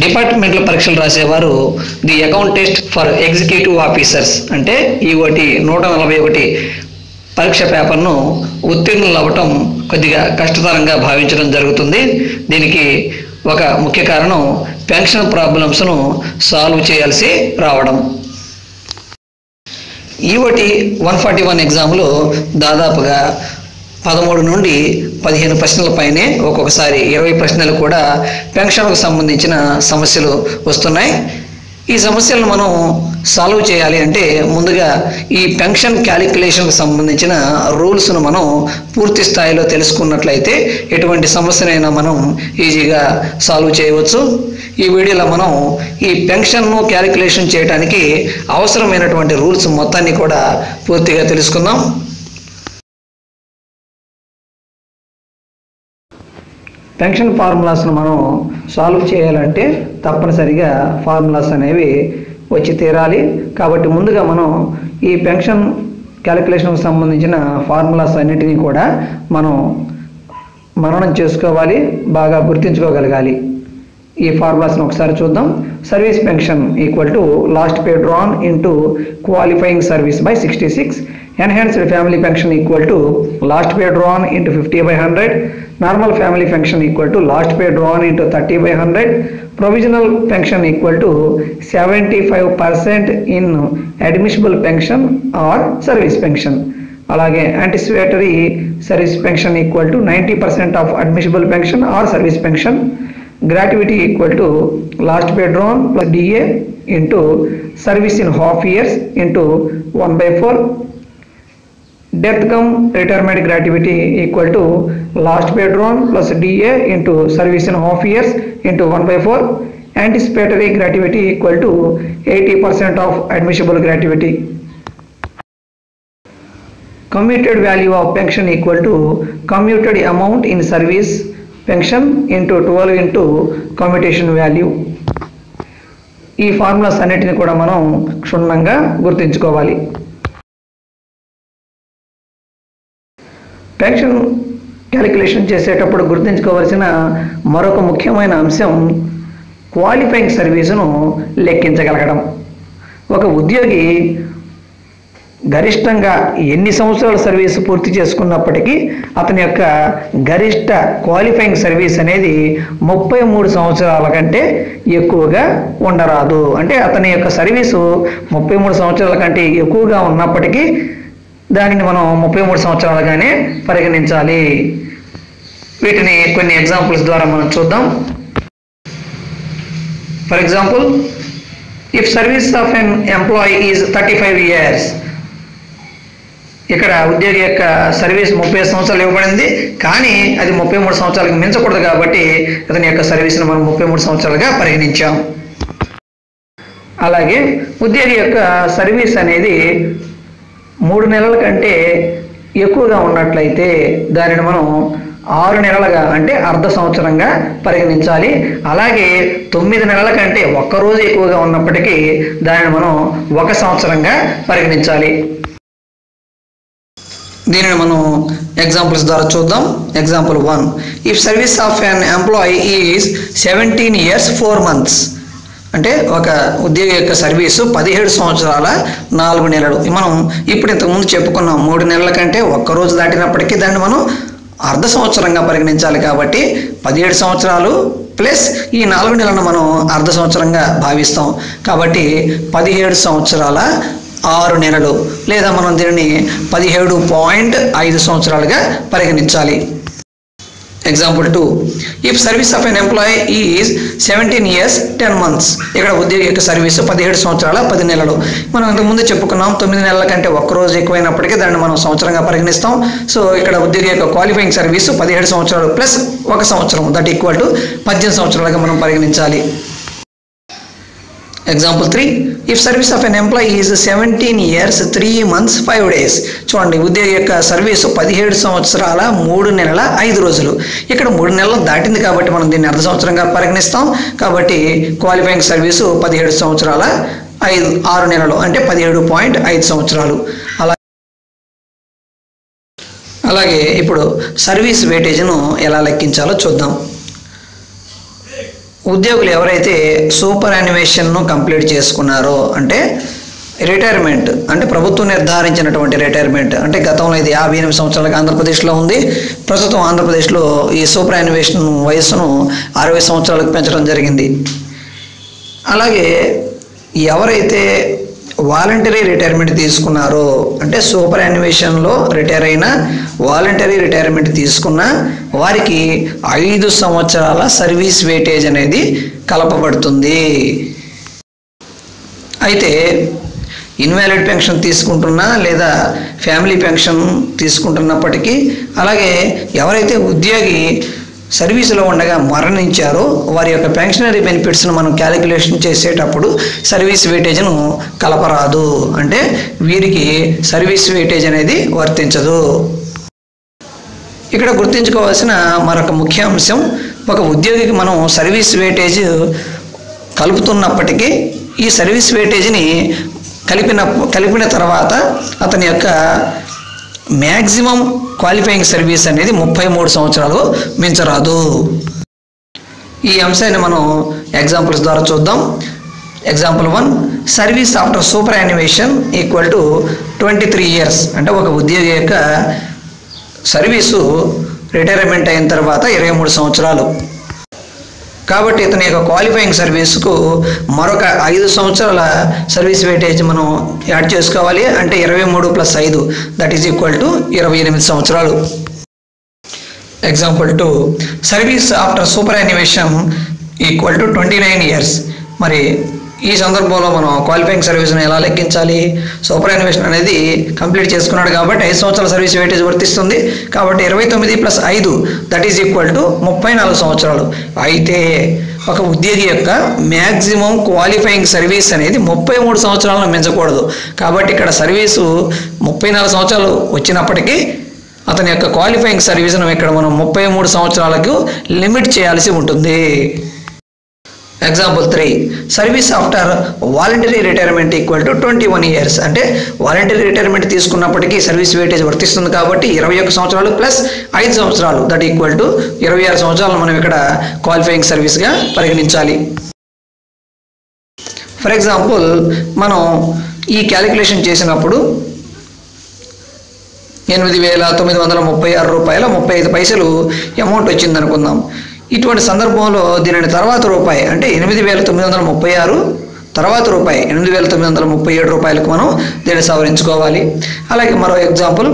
డిపార్ట్మెంట్లో పరీక్షలు రాసేవారు the account test for executive officers అంటే ఈఓటి 141 పరీక్ష పేపర్ను ఉత్తీర్ణులు అవ్వటం కొద్దిగా కష్టతరంగా భావించడం జరుగుతుంది. దీనికి ఒక ముఖ్య కారణం పెన్షన్ ప్రాబ్లమ్స్ను సాల్వ్ చేయాల్సి రావడం. ఈఓటి 141 ఎగ్జామ్లో దాదాపుగా 13 నుండి 15 ప్రశ్నల పైనే, ఒక్కొక్కసారి 20 ప్రశ్నలు కూడా పెన్షన్కు సంబంధించిన సమస్యలు వస్తున్నాయి. ఈ సమస్యలను మనం సాల్వ్ చేయాలి అంటే ముందుగా ఈ పెన్షన్ క్యాలిక్యులేషన్కు సంబంధించిన రూల్స్ను మనం పూర్తి స్థాయిలో తెలుసుకున్నట్లయితే ఎటువంటి సమస్యనైనా మనం ఈజీగా సాల్వ్ చేయవచ్చు. ఈ వీడియోలో మనం ఈ పెన్షన్ను క్యాలిక్యులేషన్ చేయడానికి అవసరమైనటువంటి రూల్స్ మొత్తాన్ని కూడా పూర్తిగా తెలుసుకుందాం. పెన్షన్ ఫార్ములాస్ను మనం సాల్వ్ చేయాలంటే తప్పనిసరిగా ఫార్ములాస్ అనేవి వచ్చి తీరాలి. కాబట్టి ముందుగా మనం ఈ పెన్షన్ క్యాలిక్యులేషన్కి సంబంధించిన ఫార్ములాస్ అన్నిటినీ కూడా మనం మననం చేసుకోవాలి, బాగా గుర్తించుకోగలగాలి. ఈ ఫార్ములాస్ను ఒకసారి చూద్దాం. Service pension equal to last pay drawn into qualifying service by 66. Enhanced family pension equal to last pay drawn into 50/100. Normal family pension equal to last pay drawn into 30/100. Provisional pension equal to 75% in admissible pension or service pension. అలాగే anticipatory service pension equal to 90% of admissible pension or service pension. Gratuity equal to last pay drawn plus DA into service in half years into 1/4. Death cum retirement gratuity equal to last pay drawn plus DA into service in half years into 1/4. Anticipatory gratuity equal to 80% of admissible gratuity. Commuted value of pension equal to commuted amount in service pension into 12 into commutation value. ఈ formulas అన్నిటిని కూడా మనం క్షుణ్ణంగా గుర్తుంచుకోవాలి. Pension calculation చేసేటప్పుడు గుర్తుంచుకోవాల్సిన మరొక ముఖ్యమైన అంశం క్వాలిఫైయింగ్ సర్వీసును లెక్కించగలగడం. ఒక ఉద్యోగి గరిష్టంగా ఎన్ని సంవత్సరాల సర్వీసు పూర్తి చేసుకున్నప్పటికీ అతని యొక్క గరిష్ట క్వాలిఫైయింగ్ సర్వీస్ అనేది 33 సంవత్సరాల కంటే ఎక్కువగా ఉండరాదు. అంటే అతని యొక్క సర్వీసు 33 సంవత్సరాల కంటే ఎక్కువగా ఉన్నప్పటికీ దానిని మనం 33 సంవత్సరాలుగానే పరిగణించాలి. వీటిని కొన్ని ఎగ్జాంపుల్స్ ద్వారా మనం చూద్దాం. For example, if service of N employee is 35 years. ఇక్కడ ఉద్యోగి యొక్క సర్వీస్ 30 సంవత్సరాలు ఇవ్వబడింది, కానీ అది 33 సంవత్సరాలకు మించకూడదు కాబట్టి అతని యొక్క సర్వీస్ను మనం 33 సంవత్సరాలుగా పరిగణించాం. అలాగే ఉద్యోగి యొక్క సర్వీస్ అనేది 3 నెలల కంటే ఎక్కువగా ఉన్నట్లయితే దానిని మనం 6 నెలలుగా అంటే అర్ధ సంవత్సరంగా పరిగణించాలి. అలాగే 9 నెలల కంటే ఒక్కరోజు ఎక్కువగా ఉన్నప్పటికీ దానిని మనం 1 సంవత్సరంగా పరిగణించాలి. దీనిని మనం ఎగ్జాంపుల్స్ ద్వారా చూద్దాం. Example 1, if service of N employee is 17 years 4 months. అంటే ఒక ఉద్యోగి యొక్క సర్వీసు 17 సంవత్సరాల 4 నెలలు. మనం ఇప్పుడు ఇంతకుముందు చెప్పుకున్నాం 3 నెలల కంటే ఒక్కరోజు దాటినప్పటికీ దాన్ని మనం అర్ధ సంవత్సరంగా పరిగణించాలి. కాబట్టి 17 సంవత్సరాలు ప్లస్ ఈ 4 నెలలను మనం అర్ధ సంవత్సరంగా భావిస్తాం. కాబట్టి 17 సంవత్సరాల 6 నెలలు, లేదా మనం దీనిని 17.5 సంవత్సరాలుగా పరిగణించాలి. Example 2, if service of N employee is 17 years 10 months. ఇక్కడ ఉద్యోగి యొక్క సర్వీసు 17 సంవత్సరాల 10 నెలలు. మనం ఇంతకుముందు చెప్పుకున్నాం 9 నెలల కంటే ఒక్కరోజు ఎక్కువైనప్పటికీ దాన్ని మనం సంవత్సరంగా పరిగణిస్తాం. సో ఇక్కడ ఉద్యోగి యొక్క క్వాలిఫైయింగ్ సర్వీసు 17 సంవత్సరాలు ప్లస్ 1 సంవత్సరం, దట్ ఈక్వల్ టు 18 సంవత్సరాలుగా మనం పరిగణించాలి. Example 3, if service of an employee is 17 years 3 months 5 days. చూడండి, ఉద్యోగి యొక్క సర్వీసు 17 సంవత్సరాల 3 నెలల 5 రోజులు. ఇక్కడ 3 నెలలు దాటింది కాబట్టి మనం దీన్ని అర్ధ సంవత్సరంగా పరిగణిస్తాం. కాబట్టి క్వాలిఫైయింగ్ సర్వీసు 17 సంవత్సరాల 6 నెలలు అంటే 17.5 సంవత్సరాలు. అలాగే ఇప్పుడు సర్వీస్ వెయిటేజ్ను ఎలా లెక్కించాలో చూద్దాం. ఉద్యోగులు ఎవరైతే సూపర్ యాన్యువేషన్ను కంప్లీట్ చేసుకున్నారో, అంటే రిటైర్మెంట్ అంటే ప్రభుత్వం నిర్ధారించినటువంటి రిటైర్మెంట్, అంటే గతంలో ఇది 58 సంవత్సరాలకు ఆంధ్రప్రదేశ్లో ఉంది. ప్రస్తుతం ఆంధ్రప్రదేశ్లో ఈ సూపర్ యాన్యువేషన్ వయస్సును 60 సంవత్సరాలకు పెంచడం జరిగింది. అలాగే ఎవరైతే వాలంటరీ రిటైర్మెంట్ తీసుకున్నారో, అంటే సూపర్ యాన్యువేషన్లో రిటైర్ అయిన వాలంటరీ రిటైర్మెంట్ తీసుకున్న వారికి 5 సంవత్సరాల సర్వీస్ వెయిటేజ్ అనేది కలపబడుతుంది. అయితే ఇన్వాలిడ్ పెన్షన్ తీసుకుంటున్నా లేదా ఫ్యామిలీ పెన్షన్ తీసుకుంటున్నప్పటికీ, అలాగే ఎవరైతే ఉద్యోగి సర్వీసులో ఉండగా మరణించారో వారి యొక్క పెన్షనరీ బెనిఫిట్స్ను మనం క్యాలిక్యులేషన్ చేసేటప్పుడు సర్వీస్ వెయిటేజ్ను కలపరాదు, అంటే వీరికి సర్వీస్ వెయిటేజ్ అనేది వర్తించదు. ఇక్కడ గుర్తుంచుకోవాల్సిన మరొక ముఖ్య అంశం, ఒక ఉద్యోగికి మనం సర్వీస్ వెయిటేజ్ కలుపుతున్నప్పటికీ ఈ సర్వీస్ వెయిటేజ్ని కలిపిన తర్వాత అతని యొక్క మ్యాక్సిమం క్వాలిఫైయింగ్ సర్వీస్ అనేది 33 సంవత్సరాలు మించరాదు. ఈ అంశాన్ని మనం ఎగ్జాంపుల్స్ ద్వారా చూద్దాం. Example 1, service after superannuation equal to 23 years, అంటే ఒక ఉద్యోగి యొక్క సర్వీసు రిటైర్మెంట్ అయిన తర్వాత 23 సంవత్సరాలు. కాబట్టి ఇతని యొక్క క్వాలిఫైయింగ్ సర్వీస్కు మరొక 5 సంవత్సరాల సర్వీస్ వెయిటేజ్ మనం యాడ్ చేసుకోవాలి, అంటే 23 + 5 దట్ ఈజ్ ఈక్వల్ టు 28 సంవత్సరాలు. Example 2, service after superannuation equal to 29 years. మరి ఈ సందర్భంలో మనం క్వాలిఫైయింగ్ సర్వీస్ను ఎలా లెక్కించాలి? సూపర్ యాన్యువేషన్ అనేది కంప్లీట్ చేసుకున్నాడు కాబట్టి 5 సంవత్సరాల సర్వీస్ వెయిటేజ్ వర్తిస్తుంది. కాబట్టి 29 + 5 దట్ ఈజ్ ఈక్వల్ టు 34 సంవత్సరాలు. అయితే ఒక ఉద్యోగి యొక్క మ్యాక్సిమం క్వాలిఫైయింగ్ సర్వీస్ అనేది 33 సంవత్సరాలను మించకూడదు. కాబట్టి ఇక్కడ సర్వీసు 34 సంవత్సరాలు వచ్చినప్పటికీ అతని యొక్క క్వాలిఫైయింగ్ సర్వీస్ను ఇక్కడ మనం 33 సంవత్సరాలకు లిమిట్ చేయాల్సి ఉంటుంది. Example 3, service after voluntary retirement equal to 21 years, అంటే వాలంటరీ రిటైర్మెంట్ తీసుకున్నప్పటికీ సర్వీస్ వెయిటేజ్ వర్తిస్తుంది కాబట్టి 21 సంవత్సరాలు ప్లస్ 5 సంవత్సరాలు దట్ ఈక్వల్ టు 26 సంవత్సరాలు మనం ఇక్కడ క్వాలిఫైయింగ్ సర్వీస్గా పరిగణించాలి. ఫర్ ఎగ్జాంపుల్ మనం ఈ క్యాలిక్యులేషన్ చేసినప్పుడు 8,936 రూపాయల 35 పైసలు అమౌంట్ వచ్చింది అనుకుందాం. ఇటువంటి సందర్భంలో దీనిని తర్వాత రూపాయి, అంటే 8,936 తర్వాత రూపాయి 8,937 రూపాయలకు మనం దీన్ని సవరించుకోవాలి. అలాగే మరో ఎగ్జాంపుల్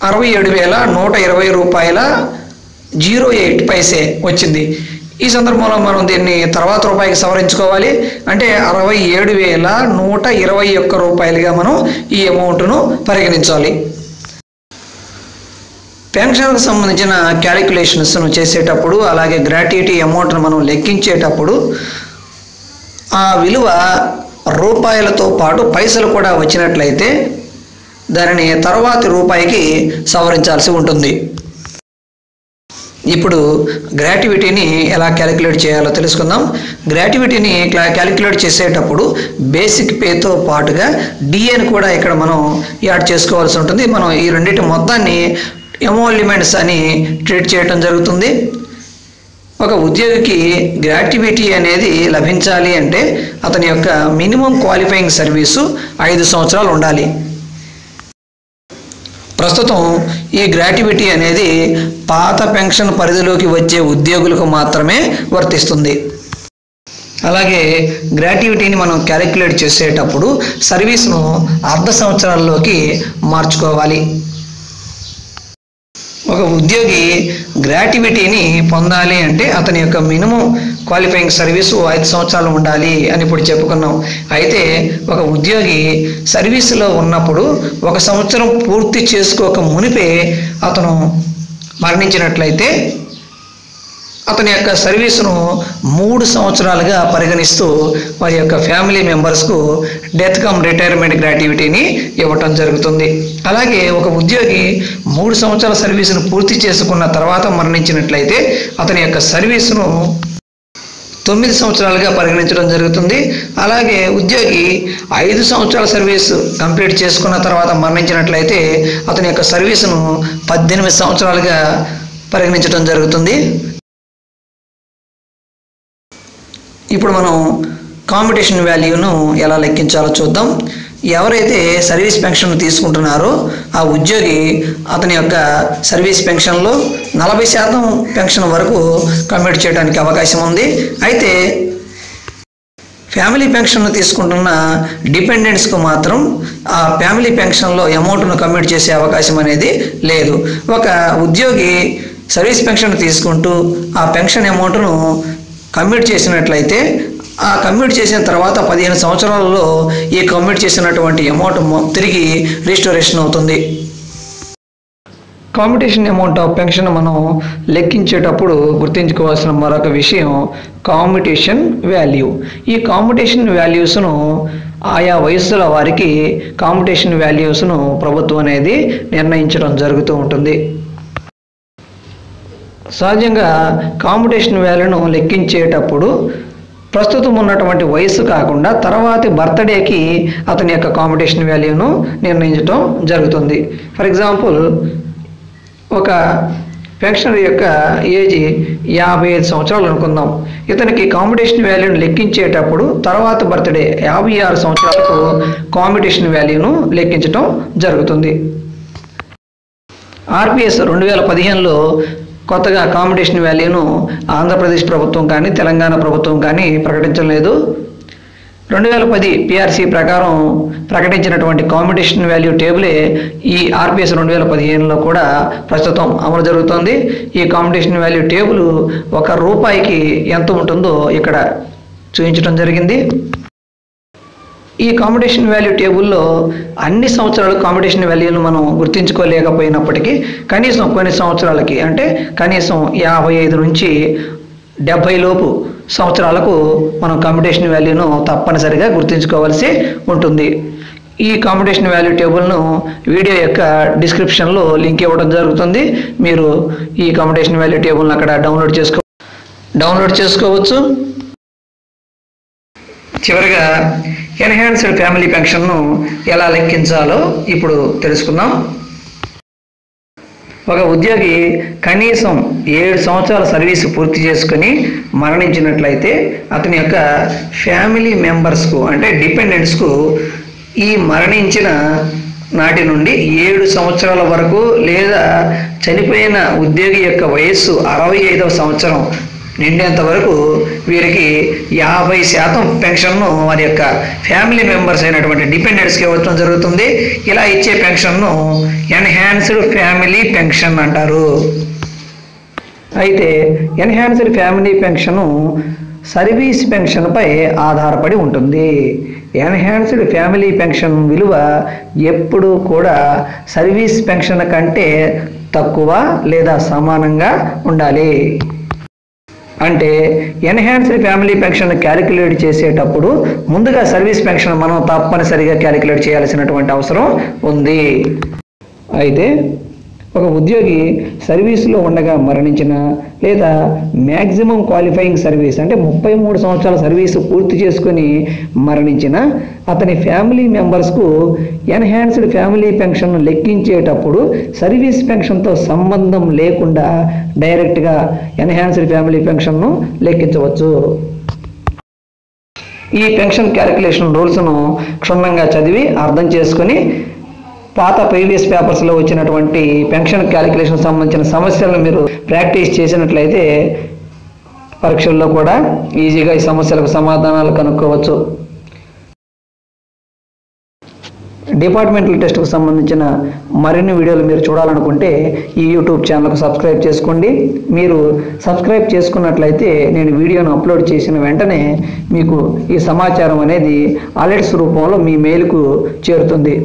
67,120 రూపాయల 08 పైసే వచ్చింది. ఈ సందర్భంలో మనం దీన్ని తర్వాత రూపాయికి సవరించుకోవాలి, అంటే 67,121 రూపాయలుగా మనం ఈ అమౌంట్ను పరిగణించాలి. పెన్షన్కు సంబంధించిన క్యాలిక్యులేషన్స్ను చేసేటప్పుడు, అలాగే గ్రాట్యుటీ అమౌంట్ను మనం లెక్కించేటప్పుడు ఆ విలువ రూపాయలతో పాటు పైసలు కూడా వచ్చినట్లయితే దానిని తర్వాతి రూపాయికి సవరించాల్సి ఉంటుంది. ఇప్పుడు గ్రాట్యుటీని ఎలా క్యాలిక్యులేట్ చేయాలో తెలుసుకుందాం. గ్రాట్యుటీని క్యాలిక్యులేట్ చేసేటప్పుడు బేసిక్ పేతో పాటుగా డిఏని కూడా ఇక్కడ మనం యాడ్ చేసుకోవాల్సి ఉంటుంది. మనం ఈ రెండింటి మొత్తాన్ని ఎమోల్యుమెంట్స్ అని ట్రీట్ చేయడం జరుగుతుంది. ఒక ఉద్యోగికి గ్రాట్యుటీ అనేది లభించాలి అంటే అతని యొక్క మినిమం క్వాలిఫైయింగ్ సర్వీసు 5 సంవత్సరాలు ఉండాలి. ప్రస్తుతం ఈ గ్రాట్యుటీ అనేది పాత పెన్షన్ పరిధిలోకి వచ్చే ఉద్యోగులకు మాత్రమే వర్తిస్తుంది. అలాగే గ్రాట్యుటీని మనం క్యాలిక్యులేట్ చేసేటప్పుడు సర్వీస్ను అర్ధ సంవత్సరాల్లోకి మార్చుకోవాలి. ఒక ఉద్యోగి గ్రాట్యుటీని పొందాలి అంటే అతని యొక్క మినిమం క్వాలిఫైయింగ్ సర్వీసు 5 సంవత్సరాలు ఉండాలి అని ఇప్పుడు చెప్పుకున్నాం. అయితే ఒక ఉద్యోగి సర్వీసులో ఉన్నప్పుడు 1 సంవత్సరం పూర్తి చేసుకోక మునిపే అతను మరణించినట్లయితే అతని యొక్క సర్వీసును 3 సంవత్సరాలుగా పరిగణిస్తూ వారి యొక్క ఫ్యామిలీ మెంబర్స్కు డెత్ కమ్ రిటైర్మెంట్ గ్రాట్యుటీని ఇవ్వటం జరుగుతుంది. అలాగే ఒక ఉద్యోగి 3 సంవత్సరాల సర్వీసును పూర్తి చేసుకున్న తర్వాత మరణించినట్లయితే అతని యొక్క సర్వీసును 9 సంవత్సరాలుగా పరిగణించడం జరుగుతుంది. అలాగే ఉద్యోగి 5 సంవత్సరాల సర్వీసు కంప్లీట్ చేసుకున్న తర్వాత మరణించినట్లయితే అతని యొక్క సర్వీసును 18 సంవత్సరాలుగా పరిగణించడం జరుగుతుంది. ఇప్పుడు మనం కాంపిటీషన్ వాల్యూను ఎలా లెక్కించాలో చూద్దాం. ఎవరైతే సర్వీస్ పెన్షన్ తీసుకుంటున్నారో ఆ ఉద్యోగి అతని యొక్క సర్వీస్ పెన్షన్లో 40% పెన్షన్ వరకు కమిట్ చేయడానికి అవకాశం ఉంది. అయితే ఫ్యామిలీ పెన్షన్ తీసుకుంటున్న డిపెండెంట్స్కు మాత్రం ఆ ఫ్యామిలీ పెన్షన్లో అమౌంట్ను కమిట్ చేసే అవకాశం అనేది లేదు. ఒక ఉద్యోగి సర్వీస్ పెన్షన్ తీసుకుంటూ ఆ పెన్షన్ అమౌంట్ను కమిట్ చేసినట్లయితే ఆ కమిట్ చేసిన తర్వాత 15 సంవత్సరాలలో ఈ కమిట్ చేసినటువంటి అమౌంట్ తిరిగి రిస్టోరేషన్ అవుతుంది. కాంపిటీషన్ అమౌంట్ ఆఫ్ పెన్షన్ మనం లెక్కించేటప్పుడు గుర్తుంచుకోవాల్సిన మరొక విషయం కాంపిటీషన్ వాల్యూ. ఈ కాంపిటీషన్ వాల్యూస్ను ఆయా వయస్సుల వారికి కాంపిటీషన్ వాల్యూస్ను ప్రభుత్వం అనేది నిర్ణయించడం జరుగుతూ ఉంటుంది. సహజంగా కాంపిటీషన్ వాల్యూను లెక్కించేటప్పుడు ప్రస్తుతం ఉన్నటువంటి వయస్సు కాకుండా తర్వాతి బర్త్డేకి అతని యొక్క కాంపిటీషన్ వాల్యూను నిర్ణయించడం జరుగుతుంది. ఫర్ ఎగ్జాంపుల్, ఒక పెన్షనర్ యొక్క ఏజ్ 55 సంవత్సరాలు అనుకుందాం. ఇతనికి కాంపిటీషన్ వాల్యూను లెక్కించేటప్పుడు తర్వాత బర్త్డే 56 సంవత్సరాలకు కాంపిటీషన్ వాల్యూను లెక్కించడం జరుగుతుంది. ఆర్పిఎస్ 2015లో కొత్తగా కాంపిటీషన్ వాల్యూను ఆంధ్రప్రదేశ్ ప్రభుత్వం కానీ తెలంగాణ ప్రభుత్వం కానీ ప్రకటించలేదు. 2010 పిఆర్సీ ప్రకారం ప్రకటించినటువంటి కాంపిటీషన్ వాల్యూ టేబులే ఈ ఆర్పిఎస్ 2015లో కూడా ప్రస్తుతం అమలు జరుగుతోంది. ఈ కాంపిటీషన్ వాల్యూ టేబుల్ ₹1 ఎంత ఉంటుందో ఇక్కడ చూపించడం జరిగింది. ఈ కాంపిటీషన్ వాల్యూ టేబుల్లో అన్ని సంవత్సరాలు కాంపిటీషన్ వాల్యూను మనం గుర్తించుకోలేకపోయినప్పటికీ కనీసం కొన్ని సంవత్సరాలకి, అంటే కనీసం 55 నుంచి 70 లోపు సంవత్సరాలకు మనం కాంపిటీషన్ వాల్యూను తప్పనిసరిగా గుర్తుంచుకోవాల్సి ఉంటుంది. ఈ కాంపిటీషన్ వాల్యూ టేబుల్ను వీడియో యొక్క డిస్క్రిప్షన్లో లింక్ ఇవ్వడం జరుగుతుంది. మీరు ఈ కాంపిటీషన్ వాల్యూ టేబుల్ను అక్కడ డౌన్లోడ్ చేసుకోవచ్చు. చివరిగా ఎన్హాన్స్డ్ ఫ్యామిలీ పెన్షన్ను ఎలా లెక్కించాలో ఇప్పుడు తెలుసుకుందాం. ఒక ఉద్యోగి కనీసం 7 సంవత్సరాల సర్వీసు పూర్తి చేసుకుని మరణించినట్లయితే అతని యొక్క ఫ్యామిలీ మెంబర్స్కు, అంటే డిపెండెంట్స్కు ఈ మరణించిన నాటి నుండి 7 సంవత్సరాల వరకు లేదా చనిపోయిన ఉద్యోగి యొక్క వయస్సు 65వ సంవత్సరం నిండేంత వరకు వీరికి 50% పెన్షన్ను వారి యొక్క ఫ్యామిలీ మెంబర్స్ అయినటువంటి డిపెండెంట్స్కి ఇవ్వడం జరుగుతుంది. ఇలా ఇచ్చే పెన్షన్ను ఎన్హాన్స్డ్ ఫ్యామిలీ పెన్షన్ అంటారు. అయితే ఎన్హాన్స్డ్ ఫ్యామిలీ పెన్షను సర్వీస్ పెన్షన్పై ఆధారపడి ఉంటుంది. ఎన్హాన్స్డ్ ఫ్యామిలీ పెన్షన్ విలువ ఎప్పుడూ కూడా సర్వీస్ పెన్షన్ కంటే తక్కువ లేదా సమానంగా ఉండాలి. అంటే ఎన్హాన్స్డ్ ఫ్యామిలీ పెన్షన్ క్యాలిక్యులేట్ చేసేటప్పుడు ముందుగా సర్వీస్ పెన్షన్ మనం తప్పనిసరిగా క్యాలిక్యులేట్ చేయాల్సినటువంటి అవసరం ఉంది. అయితే ఒక ఉద్యోగి సర్వీసులో ఉండగా మరణించిన లేదా మ్యాక్సిమం క్వాలిఫైయింగ్ సర్వీస్ అంటే 33 సంవత్సరాల సర్వీసు పూర్తి చేసుకుని మరణించిన అతని ఫ్యామిలీ మెంబర్స్కు ఎన్హాన్స్డ్ ఫ్యామిలీ పెన్షన్ లెక్కించేటప్పుడు సర్వీస్ పెన్షన్తో సంబంధం లేకుండా డైరెక్ట్గా ఎన్హాన్స్డ్ ఫ్యామిలీ పెన్షన్ను లెక్కించవచ్చు. ఈ పెన్షన్ క్యాలిక్యులేషన్ రూల్స్ను క్షుణ్ణంగా చదివి అర్థం చేసుకుని పాత ప్రీవియస్ పేపర్స్లో వచ్చినటువంటి పెన్షన్ క్యాలిక్యులేషన్ సంబంధించిన సమస్యలను మీరు ప్రాక్టీస్ చేసినట్లయితే పరీక్షల్లో కూడా ఈజీగా ఈ సమస్యలకు సమాధానాలు కనుక్కోవచ్చు. డిపార్ట్మెంటల్ టెస్ట్కు సంబంధించిన మరిన్ని వీడియోలు మీరు చూడాలనుకుంటే ఈ యూట్యూబ్ ఛానల్కు సబ్స్క్రైబ్ చేసుకోండి. మీరు సబ్స్క్రైబ్ చేసుకున్నట్లయితే నేను వీడియోను అప్లోడ్ చేసిన వెంటనే మీకు ఈ సమాచారం అనేది అలర్ట్స్ రూపంలో మీ మెయిల్కు చేరుతుంది.